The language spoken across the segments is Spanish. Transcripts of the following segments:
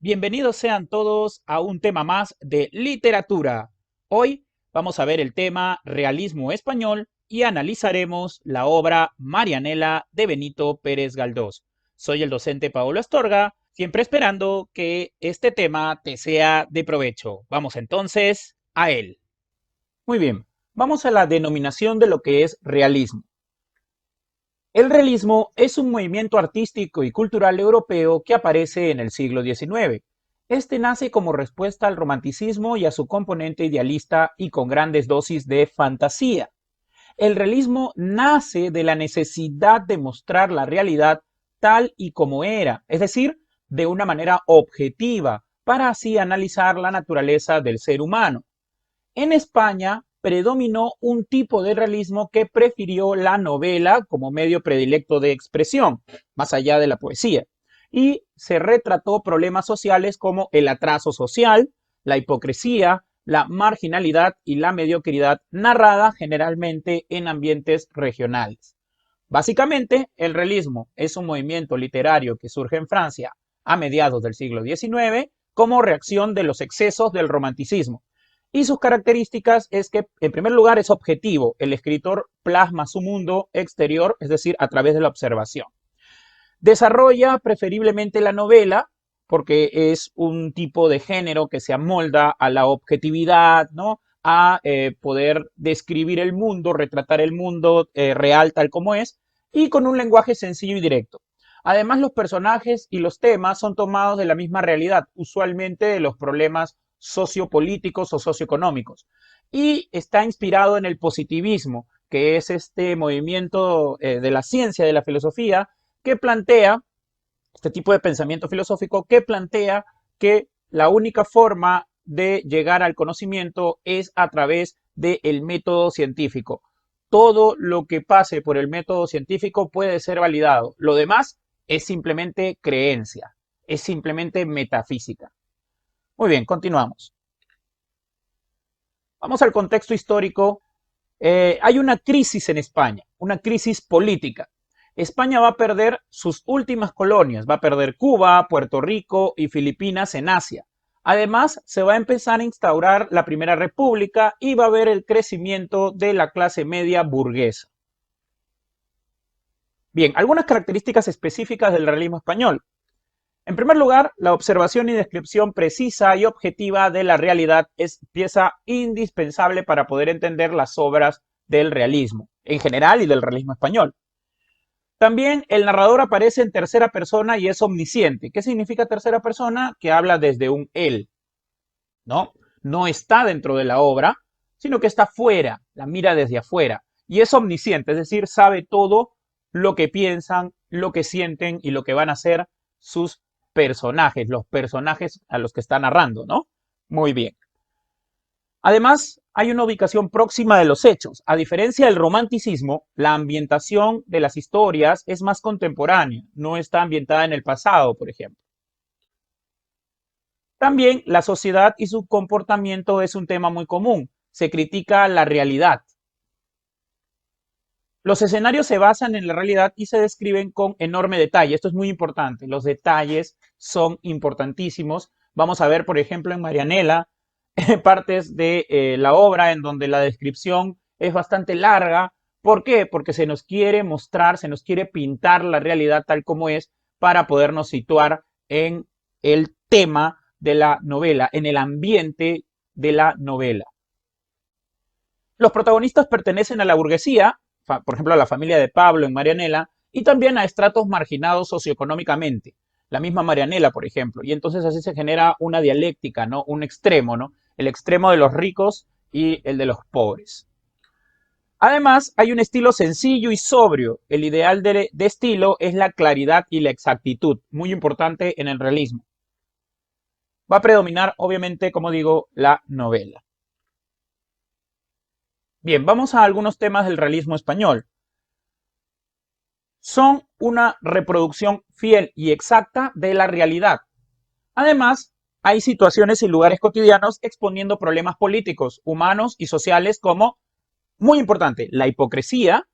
Bienvenidos sean todos a un tema más de literatura. Hoy vamos a ver el tema realismo español y analizaremos la obra Marianela de Benito Pérez Galdós. Soy el docente Paolo Astorga, siempre esperando que este tema te sea de provecho. Vamos entonces a él. Muy bien, vamos a la denominación de lo que es realismo. El realismo es un movimiento artístico y cultural europeo que aparece en el siglo XIX. Este nace como respuesta al romanticismo y a su componente idealista y con grandes dosis de fantasía. El realismo nace de la necesidad de mostrar la realidad tal y como era, es decir, de una manera objetiva, para así analizar la naturaleza del ser humano. En España predominó un tipo de realismo que prefirió la novela como medio predilecto de expresión, más allá de la poesía, y se retrató problemas sociales como el atraso social, la hipocresía, la marginalidad y la mediocridad, narrada generalmente en ambientes regionales. Básicamente, el realismo es un movimiento literario que surge en Francia a mediados del siglo XIX como reacción de los excesos del romanticismo. Y sus características es que, en primer lugar, es objetivo. El escritor plasma su mundo exterior, es decir, a través de la observación. Desarrolla preferiblemente la novela, porque es un tipo de género que se amolda a la objetividad, ¿no? A poder describir el mundo, retratar el mundo real tal como es, y con un lenguaje sencillo y directo. Además, los personajes y los temas son tomados de la misma realidad, usualmente de los problemas sociopolíticos o socioeconómicos. Y está inspirado en el positivismo, que es este movimiento de la ciencia, de la filosofía, que plantea, este tipo de pensamiento filosófico, que plantea que la única forma de llegar al conocimiento es a través del método científico. Todo lo que pase por el método científico puede ser validado. Lo demás es simplemente creencia, es simplemente metafísica. Muy bien, continuamos. Vamos al contexto histórico. Hay una crisis en España, una crisis política. España va a perder sus últimas colonias, va a perder Cuba, Puerto Rico y Filipinas en Asia. Además, se va a empezar a instaurar la Primera República y va a haber el crecimiento de la clase media burguesa. Bien, algunas características específicas del realismo español. En primer lugar, la observación y descripción precisa y objetiva de la realidad es pieza indispensable para poder entender las obras del realismo, en general y del realismo español. También el narrador aparece en tercera persona y es omnisciente. ¿Qué significa tercera persona? Que habla desde un él, ¿no? No está dentro de la obra, sino que está fuera, la mira desde afuera. Y es omnisciente, es decir, sabe todo lo que piensan, lo que sienten y lo que van a hacer sus personajes, los personajes a los que está narrando, ¿no? Muy bien. Además, hay una ubicación próxima de los hechos. A diferencia del romanticismo, la ambientación de las historias es más contemporánea, no está ambientada en el pasado, por ejemplo. También la sociedad y su comportamiento es un tema muy común. Se critica la realidad. Los escenarios se basan en la realidad y se describen con enorme detalle. Esto es muy importante. Los detalles son importantísimos. Vamos a ver, por ejemplo, en Marianela, partes de la obra en donde la descripción es bastante larga. ¿Por qué? Porque se nos quiere mostrar, se nos quiere pintar la realidad tal como es para podernos situar en el tema de la novela, en el ambiente de la novela. Los protagonistas pertenecen a la burguesía, por ejemplo, a la familia de Pablo en Marianela, y también a estratos marginados socioeconómicamente. La misma Marianela, por ejemplo. Y entonces así se genera una dialéctica, ¿no? Un extremo, ¿no? El extremo de los ricos y el de los pobres. Además, hay un estilo sencillo y sobrio. El ideal de estilo es la claridad y la exactitud, muy importante en el realismo. Va a predominar, obviamente, como digo, la novela. Bien, vamos a algunos temas del realismo español. Son una reproducción fiel y exacta de la realidad. Además, hay situaciones y lugares cotidianos exponiendo problemas políticos, humanos y sociales como, muy importante, la hipocresía,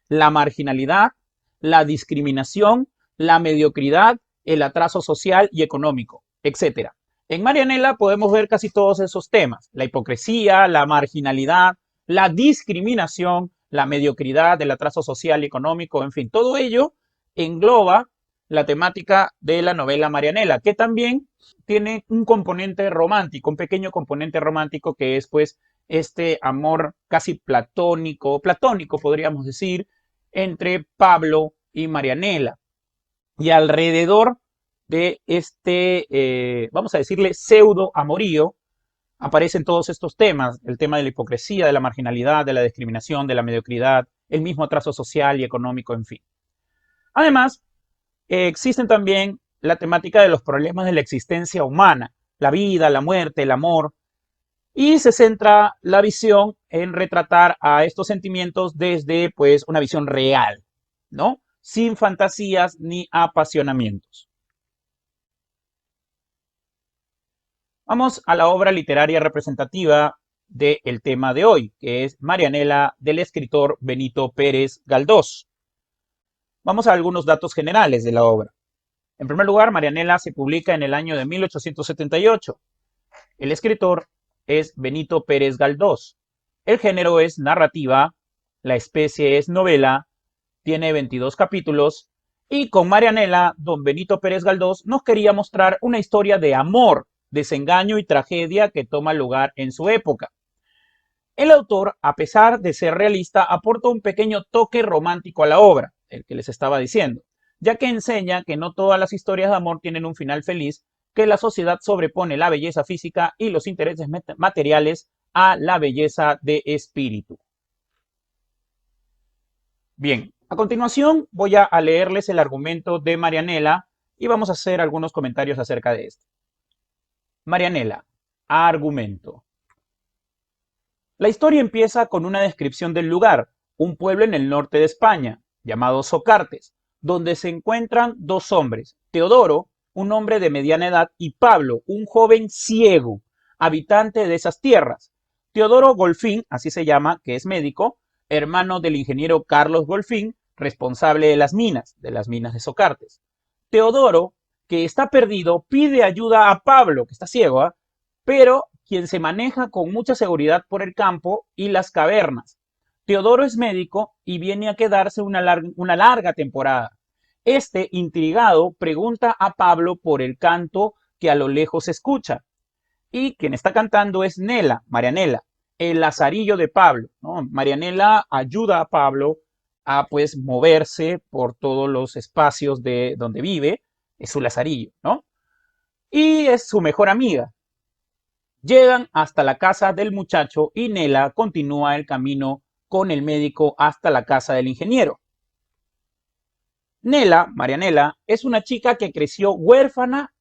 la marginalidad, la discriminación, la mediocridad, el atraso social y económico. etcétera. En Marianela podemos ver casi todos esos temas: la hipocresía, la marginalidad, la discriminación, la mediocridad, el atraso social y económico, en fin, todo ello engloba la temática de la novela Marianela, que también tiene un componente romántico, un pequeño componente romántico, que es pues este amor casi platónico podríamos decir, entre Pablo y Marianela. Y alrededor de este, vamos a decirle, pseudo amorío, aparecen todos estos temas: el tema de la hipocresía, de la marginalidad, de la discriminación, de la mediocridad, el mismo atraso social y económico, en fin. Además, existen también la temática de los problemas de la existencia humana: la vida, la muerte, el amor, y se centra la visión en retratar a estos sentimientos desde pues una visión real, ¿no? Sin fantasías ni apasionamientos. Vamos a la obra literaria representativa del tema de hoy, que es Marianela, del escritor Benito Pérez Galdós. Vamos a algunos datos generales de la obra. En primer lugar, Marianela se publica en el año de 1878. El escritor es Benito Pérez Galdós. El género es narrativa, la especie es novela, tiene 22 capítulos, y con Marianela, don Benito Pérez Galdós nos quería mostrar una historia de amor, desengaño y tragedia que toma lugar en su época. El autor, a pesar de ser realista, aporta un pequeño toque romántico a la obra, el que les estaba diciendo, ya que enseña que no todas las historias de amor tienen un final feliz, que la sociedad sobrepone la belleza física y los intereses materiales a la belleza de espíritu. Bien, a continuación voy a leerles el argumento de Marianela y vamos a hacer algunos comentarios acerca de esto. Marianela, argumento. La historia empieza con una descripción del lugar, un pueblo en el norte de España, llamado Socartes, donde se encuentran dos hombres: Teodoro, un hombre de mediana edad, y Pablo, un joven ciego, habitante de esas tierras. Teodoro Golfín, así se llama, que es médico, hermano del ingeniero Carlos Golfín, responsable de las minas de Socartes. Teodoro, que está perdido, pide ayuda a Pablo, que está ciego, pero quien se maneja con mucha seguridad por el campo y las cavernas. Teodoro es médico y viene a quedarse una larga temporada. Este, intrigado, pregunta a Pablo por el canto que a lo lejos se escucha. Y quien está cantando es Nela, Marianela, el lazarillo de Pablo, ¿no? Marianela ayuda a Pablo a pues moverse por todos los espacios de donde vive, es su lazarillo, ¿no? Y es su mejor amiga. Llegan hasta la casa del muchacho y Nela continúa el camino con el médico hasta la casa del ingeniero. Nela, Marianela, es una chica que creció huérfana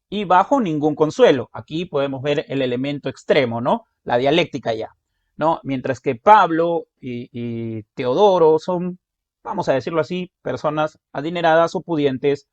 y bajo ningún consuelo. Aquí podemos ver el elemento extremo, ¿no? La dialéctica ya, ¿no? Mientras que Pablo y Teodoro son, vamos a decirlo así, personas adineradas o pudientes,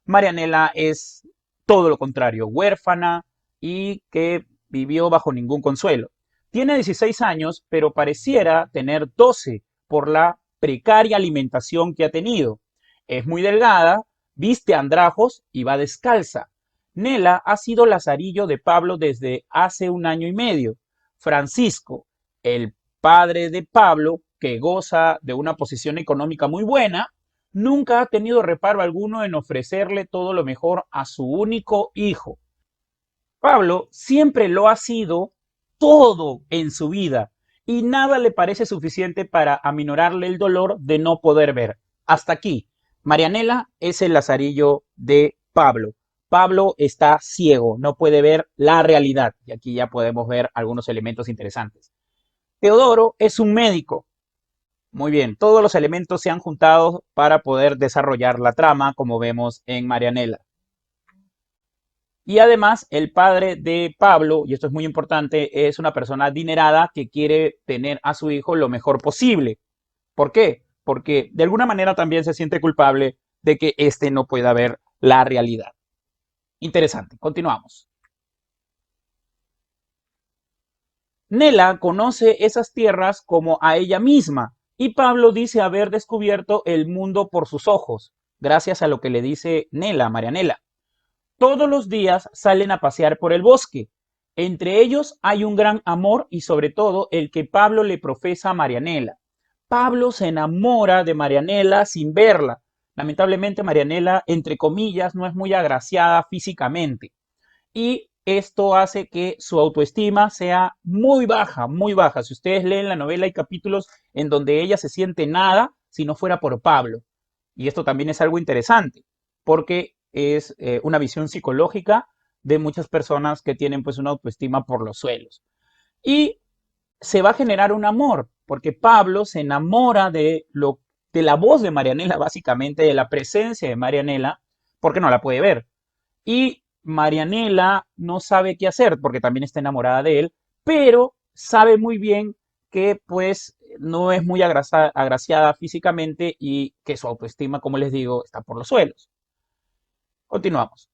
Marianela es todo lo contrario: huérfana y que vivió bajo ningún consuelo. Tiene 16 años, pero pareciera tener 12 por la precaria alimentación que ha tenido. Es muy delgada, viste andrajos y va descalza. Nela ha sido lazarillo de Pablo desde hace un año y medio. Francisco, el padre de Pablo, que goza de una posición económica muy buena, nunca ha tenido reparo alguno en ofrecerle todo lo mejor a su único hijo. Pablo siempre lo ha sido todo en su vida y nada le parece suficiente para aminorarle el dolor de no poder ver. Hasta aquí. Marianela es el lazarillo de Pablo. Pablo está ciego, no puede ver la realidad. Y aquí ya podemos ver algunos elementos interesantes. Teodoro es un médico. Muy bien, todos los elementos se han juntado para poder desarrollar la trama, como vemos en Marianela. Y además, el padre de Pablo, y esto es muy importante, es una persona adinerada que quiere tener a su hijo lo mejor posible. ¿Por qué? Porque de alguna manera también se siente culpable de que éste no pueda ver la realidad. Interesante, continuamos. Nela conoce esas tierras como a ella misma y Pablo dice haber descubierto el mundo por sus ojos, gracias a lo que le dice Nela, Marianela. Todos los días salen a pasear por el bosque. Entre ellos hay un gran amor y sobre todo el que Pablo le profesa a Marianela. Pablo se enamora de Marianela sin verla. Lamentablemente Marianela, entre comillas, no es muy agraciada físicamente. Y esto hace que su autoestima sea muy baja, muy baja. Si ustedes leen la novela, hay capítulos en donde ella se siente nada si no fuera por Pablo. Y esto también es algo interesante, porque es una visión psicológica de muchas personas que tienen pues una autoestima por los suelos. Y se va a generar un amor, porque Pablo se enamora de la voz de Marianela, básicamente, de la presencia de Marianela, porque no la puede ver. Y Marianela no sabe qué hacer, porque también está enamorada de él, pero sabe muy bien que pues no es muy agraciada físicamente y que su autoestima, como les digo, está por los suelos. Continuamos.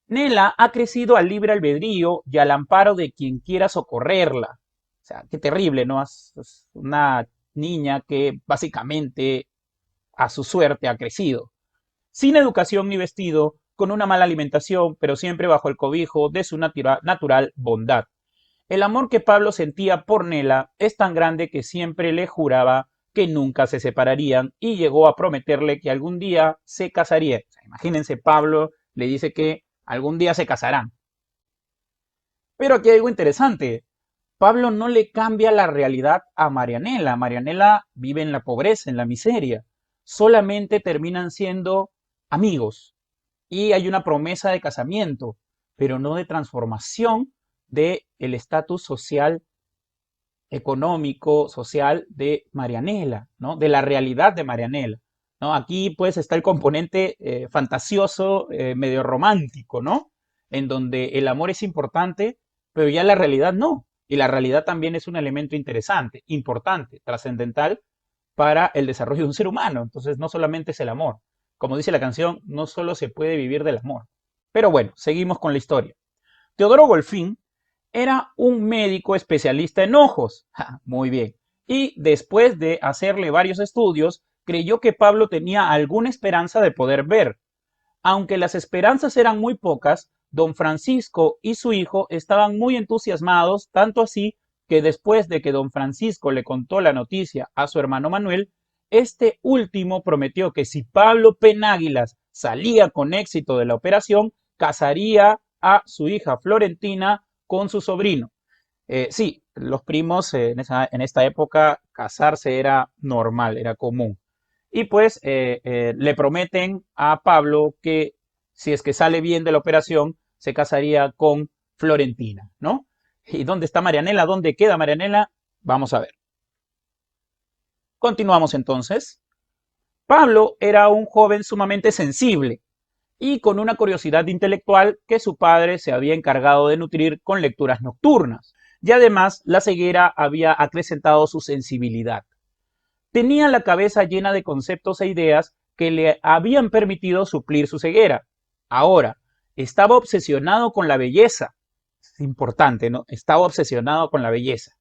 Nela ha crecido al libre albedrío y al amparo de quien quiera socorrerla. O sea, qué terrible, ¿no? Es una niña que básicamente a su suerte ha crecido. Sin educación ni vestido, con una mala alimentación, pero siempre bajo el cobijo de su natural bondad. El amor que Pablo sentía por Nela es tan grande que siempre le juraba que nunca se separarían y llegó a prometerle que algún día se casaría. O sea, imagínense, Pablo le dice que algún día se casarán. Pero aquí hay algo interesante. Pablo no le cambia la realidad a Marianela. Marianela vive en la pobreza, en la miseria. Solamente terminan siendo amigos. Y hay una promesa de casamiento, pero no de transformación del estatus social, económico, social de Marianela, ¿no? De la realidad de Marianela, ¿no? Aquí pues está el componente fantasioso, medio romántico, ¿no? En donde el amor es importante, pero ya la realidad no. Y la realidad también es un elemento interesante, importante, trascendental para el desarrollo de un ser humano. Entonces no solamente es el amor. Como dice la canción, no solo se puede vivir del amor. Pero bueno, seguimos con la historia. Teodoro Golfín era un médico especialista en ojos. Ja, muy bien. Y después de hacerle varios estudios, creyó que Pablo tenía alguna esperanza de poder ver. Aunque las esperanzas eran muy pocas, don Francisco y su hijo estaban muy entusiasmados, tanto así que después de que don Francisco le contó la noticia a su hermano Manuel, este último prometió que si Pablo Penáguilas salía con éxito de la operación, casaría a su hija Florentina con su sobrino. Sí, los primos en esta época casarse era normal, era común. Y pues le prometen a Pablo que si es que sale bien de la operación, se casaría con Florentina, ¿no? ¿Y dónde está Marianela? ¿Dónde queda Marianela? Vamos a ver. Continuamos entonces. Pablo era un joven sumamente sensible y con una curiosidad intelectual que su padre se había encargado de nutrir con lecturas nocturnas. Y además la ceguera había acrecentado su sensibilidad. Tenía la cabeza llena de conceptos e ideas que le habían permitido suplir su ceguera. Ahora, estaba obsesionado con la belleza. Es importante, ¿no? Estaba obsesionado con la belleza.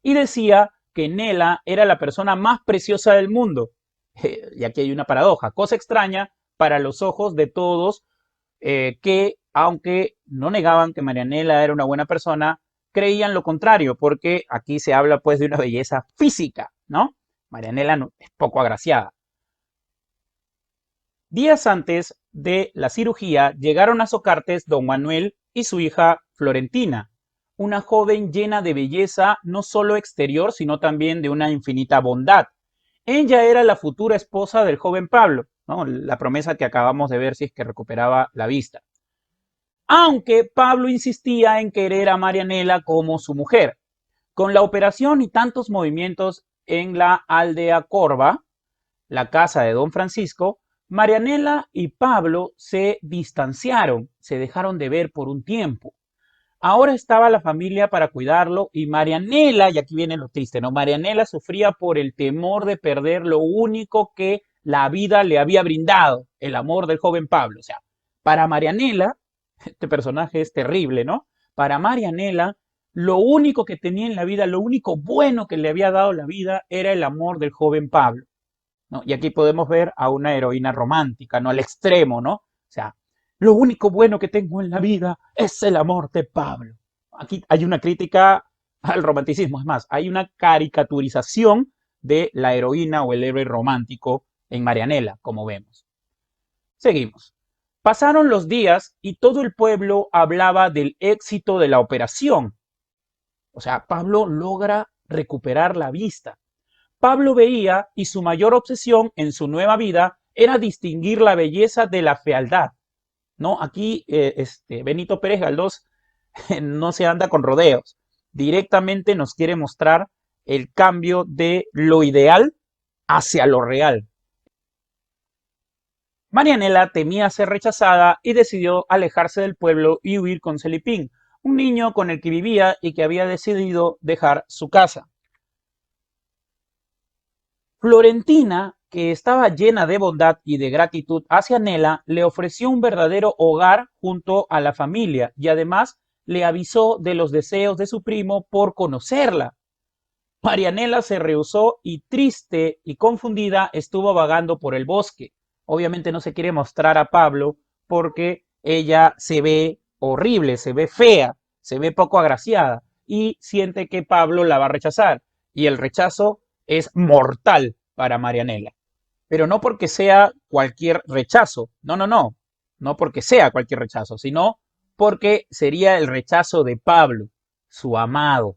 Y decía que Nela era la persona más preciosa del mundo. Y aquí hay una paradoja, cosa extraña para los ojos de todos que, aunque no negaban que Marianela era una buena persona, creían lo contrario, porque aquí se habla pues de una belleza física, ¿no? Marianela no, es poco agraciada. Días antes de la cirugía llegaron a Socartes don Manuel y su hija Florentina, una joven llena de belleza no solo exterior, sino también de una infinita bondad. Ella era la futura esposa del joven Pablo, ¿no? La promesa que acabamos de ver si es que recuperaba la vista. Aunque Pablo insistía en querer a Marianela como su mujer. Con la operación y tantos movimientos en la aldea Corva, la casa de don Francisco, Marianela y Pablo se distanciaron, se dejaron de ver por un tiempo. Ahora estaba la familia para cuidarlo y Marianela, y aquí viene lo triste, ¿no? Marianela sufría por el temor de perder lo único que la vida le había brindado, el amor del joven Pablo. O sea, para Marianela, este personaje es terrible, ¿no? Para Marianela, lo único que tenía en la vida, lo único bueno que le había dado la vida era el amor del joven Pablo, ¿no? Y aquí podemos ver a una heroína romántica, ¿no? Al extremo, ¿no? O sea, lo único bueno que tengo en la vida es el amor de Pablo. Aquí hay una crítica al romanticismo, es más, hay una caricaturización de la heroína o el héroe romántico en Marianela, como vemos. Seguimos. Pasaron los días y todo el pueblo hablaba del éxito de la operación. O sea, Pablo logra recuperar la vista. Pablo veía y su mayor obsesión en su nueva vida era distinguir la belleza de la fealdad. ¿No? Aquí Benito Pérez Galdós no se anda con rodeos. Directamente nos quiere mostrar el cambio de lo ideal hacia lo real. Marianela temía ser rechazada y decidió alejarse del pueblo y huir con Celipín, un niño con el que vivía y que había decidido dejar su casa. Florentina, que estaba llena de bondad y de gratitud hacia Nela, le ofreció un verdadero hogar junto a la familia y además le avisó de los deseos de su primo por conocerla. Marianela se rehusó y triste y confundida estuvo vagando por el bosque. Obviamente no se quiere mostrar a Pablo porque ella se ve horrible, se ve fea, se ve poco agraciada y siente que Pablo la va a rechazar. Y el rechazo es mortal para Marianela. Pero no porque sea cualquier rechazo, no porque sea cualquier rechazo, sino porque sería el rechazo de Pablo, su amado.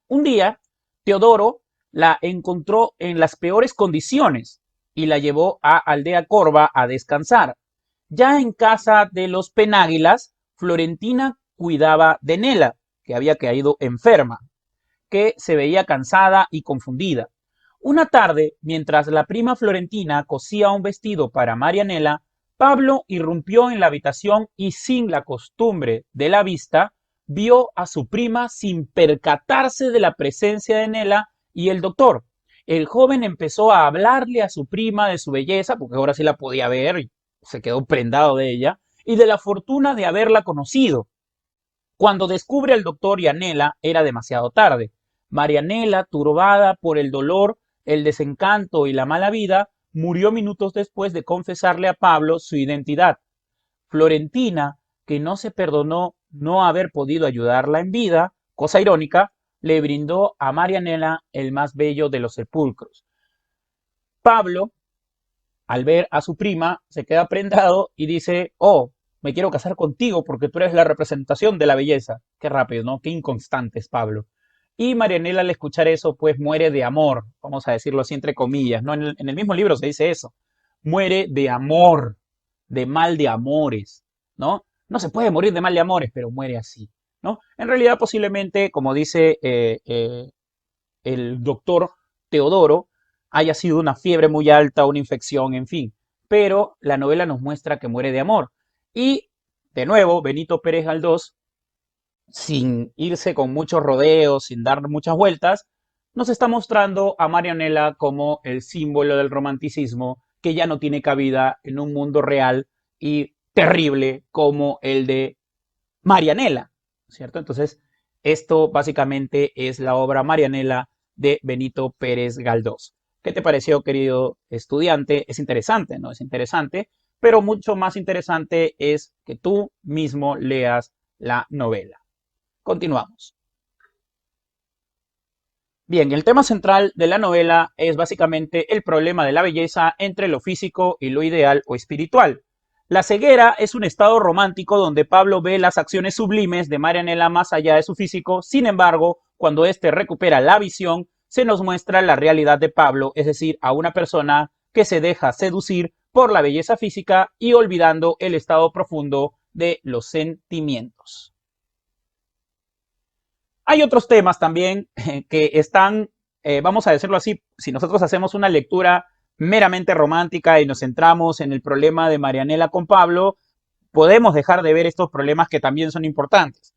Un día, Teodoro la encontró en las peores condiciones y la llevó a Aldea Corva a descansar. Ya en casa de los Penáguilas, Florentina cuidaba de Nela, que había caído enferma, que se veía cansada y confundida. Una tarde, mientras la prima Florentina cosía un vestido para Marianela, Pablo irrumpió en la habitación y sin la costumbre de la vista, vio a su prima sin percatarse de la presencia de Nela y el doctor. El joven empezó a hablarle a su prima de su belleza, porque ahora sí la podía ver y se quedó prendado de ella, y de la fortuna de haberla conocido. Cuando descubre al doctor y a Nela, era demasiado tarde. Marianela, turbada por el dolor, el desencanto y la mala vida, murió minutos después de confesarle a Pablo su identidad. Florentina, que no se perdonó no haber podido ayudarla en vida, cosa irónica, le brindó a Marianela el más bello de los sepulcros. Pablo, al ver a su prima, se queda prendado y dice, oh, me quiero casar contigo porque tú eres la representación de la belleza. Qué rápido, ¿no? Qué inconstante es Pablo. Y Marianela al escuchar eso, pues muere de amor, vamos a decirlo así entre comillas, ¿no? En el mismo libro se dice eso. Muere de amor, de mal de amores, ¿no? No se puede morir de mal de amores, pero muere así, ¿no? En realidad, posiblemente, como dice el doctor Teodoro, haya sido una fiebre muy alta, una infección, en fin. Pero la novela nos muestra que muere de amor. Y, de nuevo, Benito Pérez Galdós, sin irse con muchos rodeos, sin dar muchas vueltas, nos está mostrando a Marianela como el símbolo del romanticismo que ya no tiene cabida en un mundo real y terrible como el de Marianela, ¿cierto? Entonces, esto básicamente es la obra Marianela de Benito Pérez Galdós. ¿Qué te pareció, querido estudiante? Es interesante, ¿no? Es interesante, pero mucho más interesante es que tú mismo leas la novela. Continuamos. Bien, el tema central de la novela es básicamente el problema de la belleza entre lo físico y lo ideal o espiritual. La ceguera es un estado romántico donde Pablo ve las acciones sublimes de Marianela más allá de su físico. Sin embargo, cuando éste recupera la visión, se nos muestra la realidad de Pablo, es decir, a una persona que se deja seducir por la belleza física y olvidando el estado profundo de los sentimientos. Hay otros temas también que están, vamos a decirlo así, si nosotros hacemos una lectura meramente romántica y nos centramos en el problema de Marianela con Pablo, podemos dejar de ver estos problemas que también son importantes.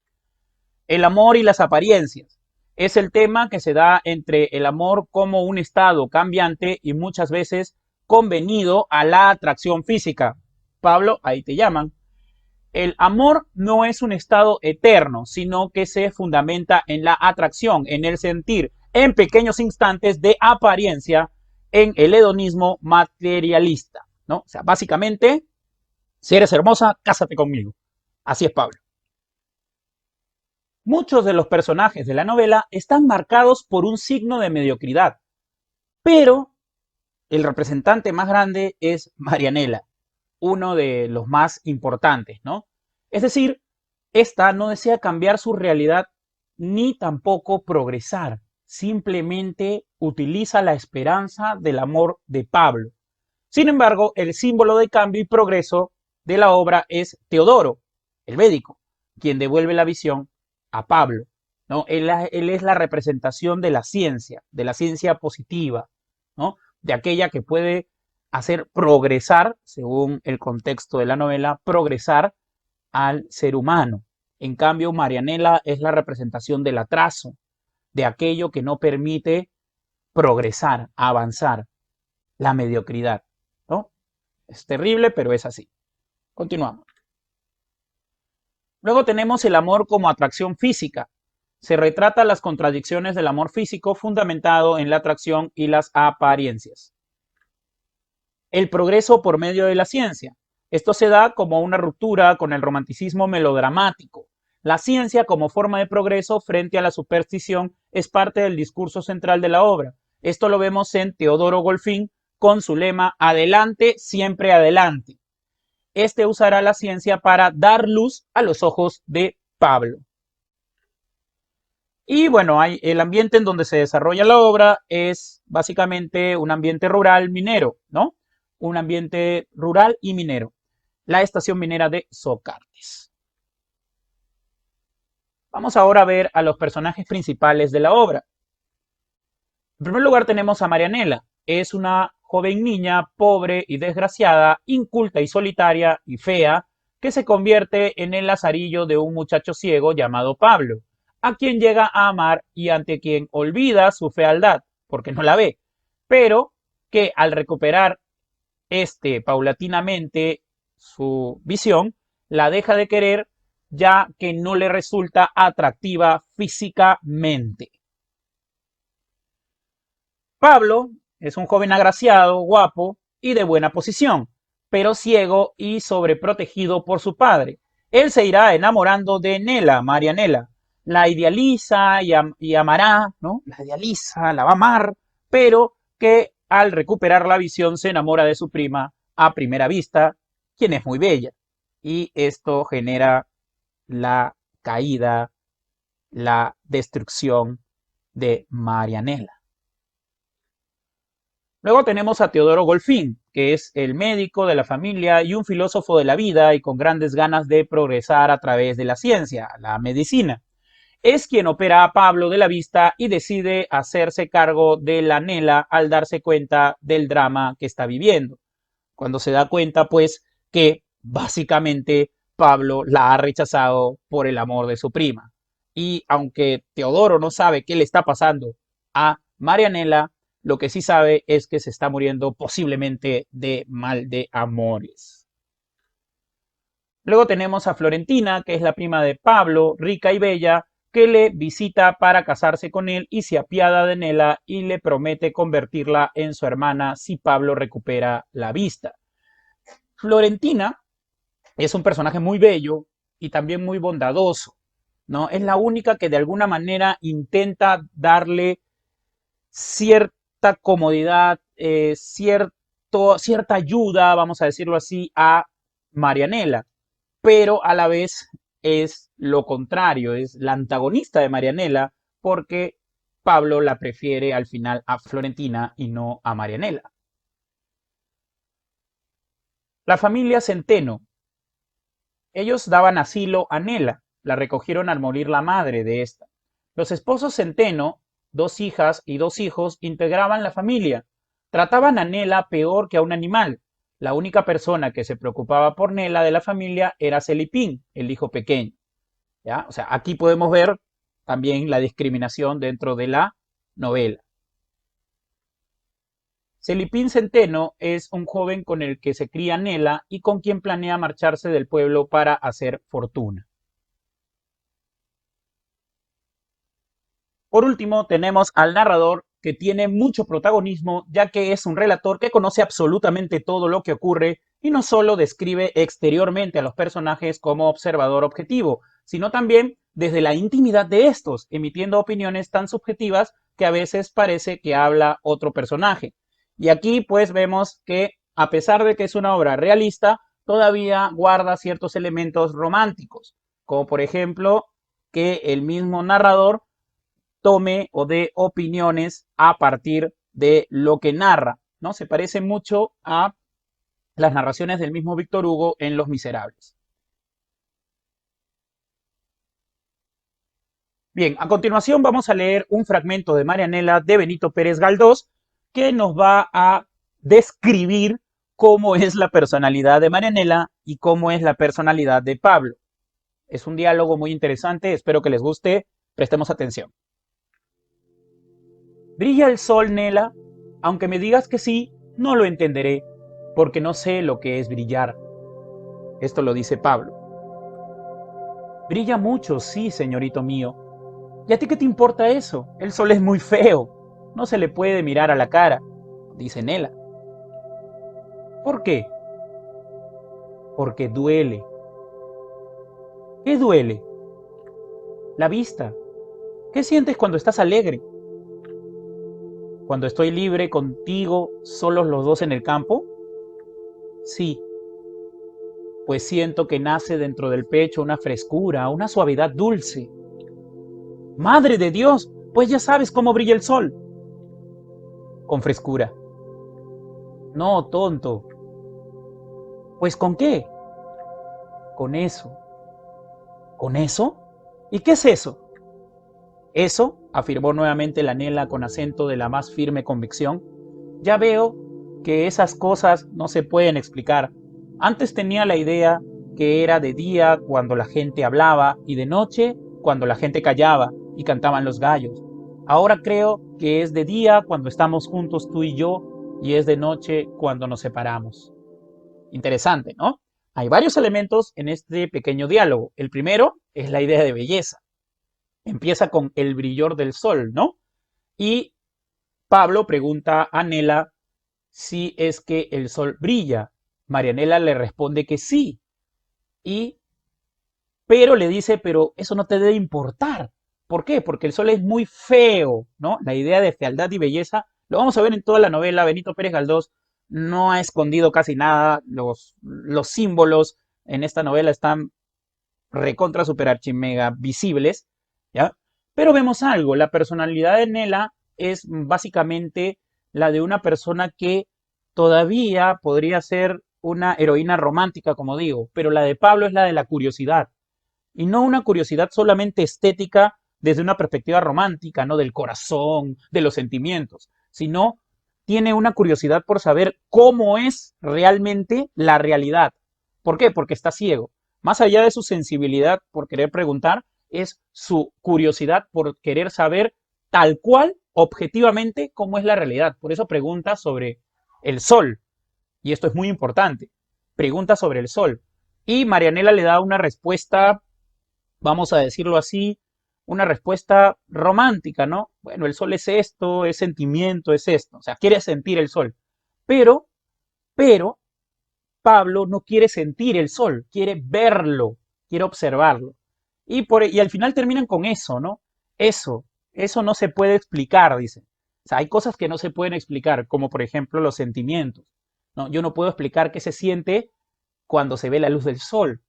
El amor y las apariencias es el tema que se da entre el amor como un estado cambiante y muchas veces convenido a la atracción física. Pablo, ahí te llaman. El amor no es un estado eterno, sino que se fundamenta en la atracción, en el sentir, en pequeños instantes de apariencia, en el hedonismo materialista, ¿no? O sea, básicamente Si eres hermosa, cásate conmigo. Así es Pablo. Muchos de los personajes de la novela están marcados por un signo de mediocridad, pero el representante más grande es Marianela, uno de los más importantes, ¿no? Es decir, esta no desea cambiar su realidad ni tampoco progresar, simplemente utiliza la esperanza del amor de Pablo. Sin embargo, el símbolo de cambio y progreso de la obra es Teodoro, el médico, quien devuelve la visión a Pablo, ¿no? Él es la representación de la ciencia positiva, ¿no? De aquella que puede hacer progresar, según el contexto de la novela, progresar al ser humano. En cambio, Marianela es la representación del atraso, de aquello que no permite progresar, avanzar, la mediocridad, ¿no? Es terrible, pero es así. Continuamos. Luego tenemos el amor como atracción física. Se retrata las contradicciones del amor físico fundamentado en la atracción y las apariencias. El progreso por medio de la ciencia. Esto se da como una ruptura con el romanticismo melodramático. La ciencia como forma de progreso frente a la superstición es parte del discurso central de la obra. Esto lo vemos en Teodoro Golfín con su lema Adelante, siempre adelante. Este usará la ciencia para dar luz a los ojos de Pablo. Y bueno, el ambiente en donde se desarrolla la obra es básicamente un ambiente rural minero, ¿no? Un ambiente rural y minero. La estación minera de Socartes. Vamos ahora a ver a los personajes principales de la obra. En primer lugar tenemos a Marianela. Es una joven niña pobre y desgraciada, inculta y solitaria y fea, que se convierte en el lazarillo de un muchacho ciego llamado Pablo, a quien llega a amar y ante quien olvida su fealdad, porque no la ve, pero que al recuperar paulatinamente su visión, la deja de querer ya que no le resulta atractiva físicamente. Pablo es un joven agraciado, guapo y de buena posición, pero ciego y sobreprotegido por su padre. Él se irá enamorando de Nela, Marianela. La idealiza y amará, ¿no? La idealiza, la va a amar, pero que al recuperar la visión se enamora de su prima a primera vista, quien es muy bella. Y esto genera la caída, la destrucción de Marianela. Luego tenemos a Teodoro Golfín, que es el médico de la familia y un filósofo de la vida y con grandes ganas de progresar a través de la ciencia, la medicina. Es quien opera a Pablo de la vista y decide hacerse cargo de la Nela al darse cuenta del drama que está viviendo. Cuando se da cuenta, pues, que básicamente Pablo la ha rechazado por el amor de su prima. Y aunque Teodoro no sabe qué le está pasando a Marianela, lo que sí sabe es que se está muriendo posiblemente de mal de amores. Luego tenemos a Florentina, que es la prima de Pablo, rica y bella, que le visita para casarse con él y se apiada de Nela y le promete convertirla en su hermana si Pablo recupera la vista. Florentina es un personaje muy bello y también muy bondadoso, ¿no? Es la única que de alguna manera intenta darle cierta comodidad, cierta ayuda, vamos a decirlo así, a Marianela, pero a la vez es lo contrario, es la antagonista de Marianela, porque Pablo la prefiere al final a Florentina y no a Marianela. La familia Centeno. Ellos daban asilo a Nela, la recogieron al morir la madre de esta. Los esposos Centeno, 2 hijas y 2 hijos, integraban la familia. Trataban a Nela peor que a un animal. La única persona que se preocupaba por Nela de la familia era Celipín, el hijo pequeño. ¿Ya? O sea, aquí podemos ver también la discriminación dentro de la novela. Celipín Centeno es un joven con el que se cría Nela y con quien planea marcharse del pueblo para hacer fortuna. Por último, tenemos al narrador que tiene mucho protagonismo, ya que es un relator que conoce absolutamente todo lo que ocurre y no solo describe exteriormente a los personajes como observador objetivo, sino también desde la intimidad de estos, emitiendo opiniones tan subjetivas que a veces parece que habla otro personaje. Y aquí pues vemos que a pesar de que es una obra realista, todavía guarda ciertos elementos románticos, como por ejemplo que el mismo narrador tome o dé opiniones a partir de lo que narra, ¿no? Se parece mucho a las narraciones del mismo Víctor Hugo en Los Miserables. Bien, a continuación vamos a leer un fragmento de Marianela de Benito Pérez Galdós que nos va a describir cómo es la personalidad de Marianela y cómo es la personalidad de Pablo. Es un diálogo muy interesante, espero que les guste, prestemos atención. ¿Brilla el sol, Nela? Aunque me digas que sí, no lo entenderé, porque no sé lo que es brillar. Esto lo dice Pablo. Brilla mucho, sí, señorito mío. ¿Y a ti qué te importa eso? El sol es muy feo. No se le puede mirar a la cara, dice Nela. ¿Por qué? Porque duele. ¿Qué duele? La vista. ¿Qué sientes cuando estás alegre? Cuando estoy libre contigo, solos los dos en el campo. Sí, pues siento que nace dentro del pecho una frescura, una suavidad dulce. ¡Madre de Dios! Pues ya sabes cómo brilla el sol. Con frescura. No, tonto. ¿Pues con qué? Con eso. ¿Con eso? ¿Y qué es eso? Eso, afirmó nuevamente la Nela con acento de la más firme convicción. Ya veo que esas cosas no se pueden explicar. Antes tenía la idea que era de día cuando la gente hablaba y de noche cuando la gente callaba y cantaban los gallos. Ahora creo que es de día cuando estamos juntos tú y yo y es de noche cuando nos separamos. Interesante, ¿no? Hay varios elementos en este pequeño diálogo. El primero es la idea de belleza. Empieza con el brillor del sol, ¿no? Y Pablo pregunta a Nela si es que el sol brilla. Marianela le responde que sí. Y, pero le dice, pero eso no te debe importar. ¿Por qué? Porque el sol es muy feo, ¿no? La idea de fealdad y belleza, lo vamos a ver en toda la novela. Benito Pérez Galdós no ha escondido casi nada. Los símbolos en esta novela están recontra super archimega visibles, ¿ya? Pero vemos algo, la personalidad de Nela es básicamente la de una persona que todavía podría ser una heroína romántica, como digo, pero la de Pablo es la de la curiosidad, y no una curiosidad solamente estética desde una perspectiva romántica, no del corazón, de los sentimientos, sino tiene una curiosidad por saber cómo es realmente la realidad. ¿Por qué? Porque está ciego. Más allá de su sensibilidad por querer preguntar, es su curiosidad por querer saber tal cual, objetivamente, cómo es la realidad. Por eso pregunta sobre el sol. Y esto es muy importante. Pregunta sobre el sol. Y Marianela le da una respuesta, vamos a decirlo así, una respuesta romántica, ¿no? Bueno, el sol es esto, es sentimiento, es esto. O sea, quiere sentir el sol. Pero, pero, Pablo no quiere sentir el sol, quiere verlo, quiere observarlo. Y al final terminan con eso, ¿no? Eso no se puede explicar, dice. O sea, hay cosas que no se pueden explicar, como por ejemplo los sentimientos. ¿No? Yo no puedo explicar qué se siente cuando se ve la luz del sol.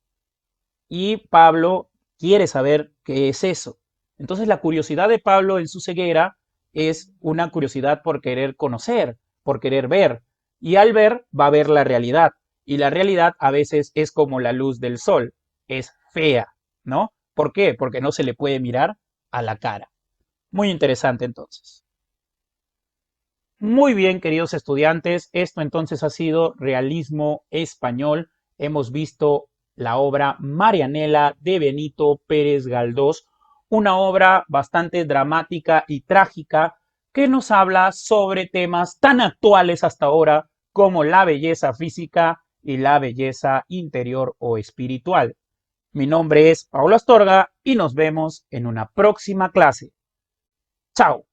Y Pablo quiere saber qué es eso. Entonces la curiosidad de Pablo en su ceguera es una curiosidad por querer conocer, por querer ver. Y al ver va a ver la realidad. Y la realidad a veces es como la luz del sol, es fea, ¿no? ¿Por qué? Porque no se le puede mirar a la cara. Muy interesante entonces. Muy bien, queridos estudiantes, esto entonces ha sido Realismo Español. Hemos visto la obra Marianela de Benito Pérez Galdós, una obra bastante dramática y trágica que nos habla sobre temas tan actuales hasta ahora como la belleza física y la belleza interior o espiritual. Mi nombre es Paulo Astorga y nos vemos en una próxima clase. Chao.